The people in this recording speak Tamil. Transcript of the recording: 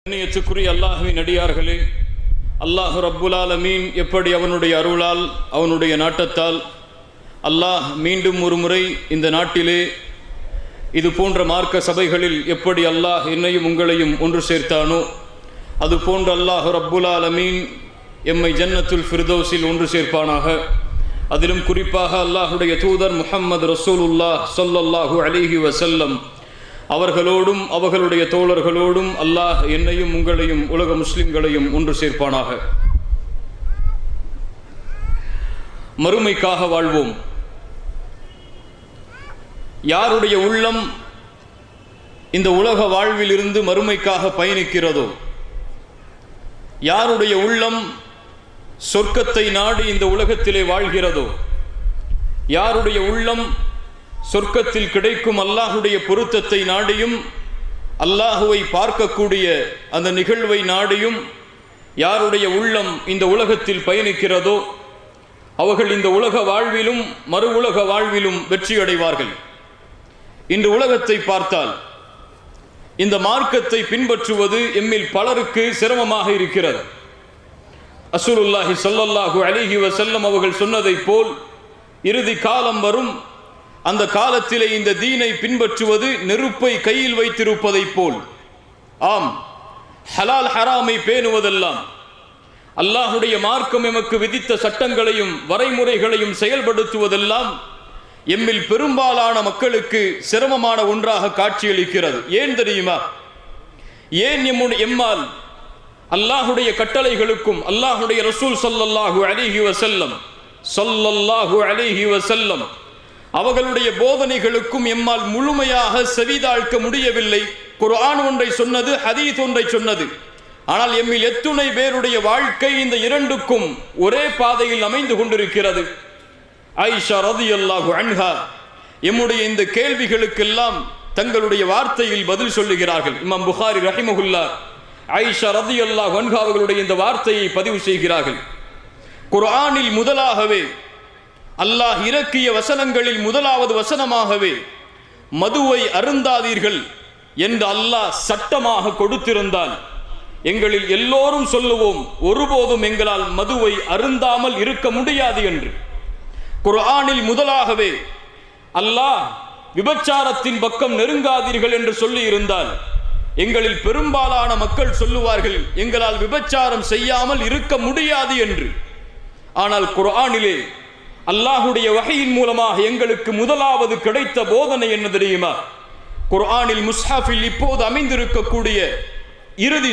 கண்ணியத்துக்குரிய அல்லாஹ்வின் அடியார்களே, அல்லாஹ் ரப்புல் ஆலமீன் எப்படி அவனுடைய அருளால் அவனுடைய நாட்டத்தால் அல்லாஹ் மீண்டும் ஒரு முறை இந்த நாட்டிலே இது போன்ற மார்க்க சபைகளில் எப்படி அல்லாஹ் என்னையும் உங்களையும் ஒன்று சேர்த்தானோ அது போன்ற அல்லாஹ் ரப்புல் ஆலமீன் எம்மை ஜன்னத்துல் ஃபிர்தௌஸில் ஒன்று சேர்ப்பானாக. அதிலும் குறிப்பாக அல்லாஹுடைய தூதர் முஹம்மது ரசூலுல்லாஹ் ஸல்லல்லாஹு அலைஹி வஸல்லம் அவர்களோடும் அவர்களுடைய தோழர்களோடும் அல்லாஹ் என்னையும் உங்களையும் உலக முஸ்லிம்களையும் ஒன்று சேர்ப்பானாக. மறுமைக்காக வாழ்வோம். யாருடைய உள்ளம் இந்த உலக வாழ்வில் இருந்து மறுமைக்காக பயணிக்கிறதோ, யாருடைய உள்ளம் சொர்க்கத்தை நாடி இந்த உலகத்திலே வாழ்கிறதோ, யாருடைய உள்ளம் சொர்க்கத்தில் கிடைக்கும் அல்லாஹுடைய பொருத்தத்தை நாடியும் அல்லாஹுவை பார்க்கக்கூடிய அந்த நிகழ்வை நாடியும் யாருடைய உள்ளம் இந்த உலகத்தில் பயணிக்கிறதோ அவர்கள் இந்த உலக வாழ்விலும் மறு உலக வாழ்விலும் வெற்றி அடைவார்கள். இன்று உலகத்தை பார்த்தால் இந்த மார்க்கத்தை பின்பற்றுவது எம்மில் பலருக்கு சிரமமாக இருக்கிறது. ரசூலுல்லாஹி ஸல்லல்லாஹு அலைஹி வஸல்லம் அவர்கள் சொன்னதை போல் இறுதி காலம் வரும், அந்த காலத்திலே இந்த தீனை பின்பற்றுவது நெருப்பை கையில் வைத்திருப்பதை போல். ஆம், ஹலால் ஹராமை பேணுவதெல்லாம், அல்லாஹுடைய மார்க்கம் எமக்கு விதித்த சட்டங்களையும் வரைமுறைகளையும் செயல்படுத்துவதெல்லாம் எம்மில் பெரும்பாலான மக்களுக்கு சிரமமான ஒன்றாக காட்சியளிக்கிறது. ஏன் தெரியுமா? ஏன் எம்மால் அல்லாஹுடைய கட்டளைகளுக்கும் அல்லாஹுடைய ரசூல் ஸல்லல்லாஹு அலைஹி வஸல்லம் அவர்களுடைய போதனைகளுக்கும் எம்மால் முழுமையாக செவிதாழ்க்க முடியவில்லை. குர்ஆன் ஒன்றை சொன்னது, ஹதீஸ் ஒன்றை சொன்னது. ஆனால் எம்மில் எத்துணை பேருடைய வாழ்க்கை இந்த இரண்டுக்கும் ஒரே பாதையில் அமைந்து கொண்டிருக்கிறது. ஆயிஷா ரலியல்லாஹு அன்ஹா எம்முடைய இந்த கேள்விகளுக்கெல்லாம் தங்களுடைய வார்த்தையில் பதில் சொல்லுகிறார்கள். இமாம் புகாரி ரஹிமஹுல்லாஹ் ஆயிஷா ரலியல்லாஹு அன்ஹா அவர்களுடைய இந்த வார்த்தையை பதிவு செய்கிறார்கள். குர்ஆனில் முதலாகவே அல்லாஹ் இறக்கிய வசனங்களில் முதலாவது வசனமாகவே மதுவை அருந்தாதீர்கள் என்று அல்லாஹ் சட்டமாக கொடுத்திருந்தால் எங்களில் எல்லோரும் சொல்லுவோம், ஒருபோதும் எங்களால் மதுவை அருந்தாமல் இருக்க முடியாது என்று. குர்ஆனில் முதலாகவே அல்லாஹ் விபச்சாரத்தின் பக்கம் நெருங்காதீர்கள் என்று சொல்லி இருந்தால் எங்களில் பெரும்பாலான மக்கள் சொல்லுவார்கள், எங்களால் விபச்சாரம் செய்யாமல் இருக்க முடியாது என்று. ஆனால் குர்ஆனிலே அல்லாஹுடைய வஹீயின் மூலமாக எங்களுக்கு முதலாவது கிடைத்த போதனை என்ன தெரியுமா? குர்ஆனில் முஸ்ஹாஃபில் இப்போது அமைந்திருக்கக்கூடிய இறுதி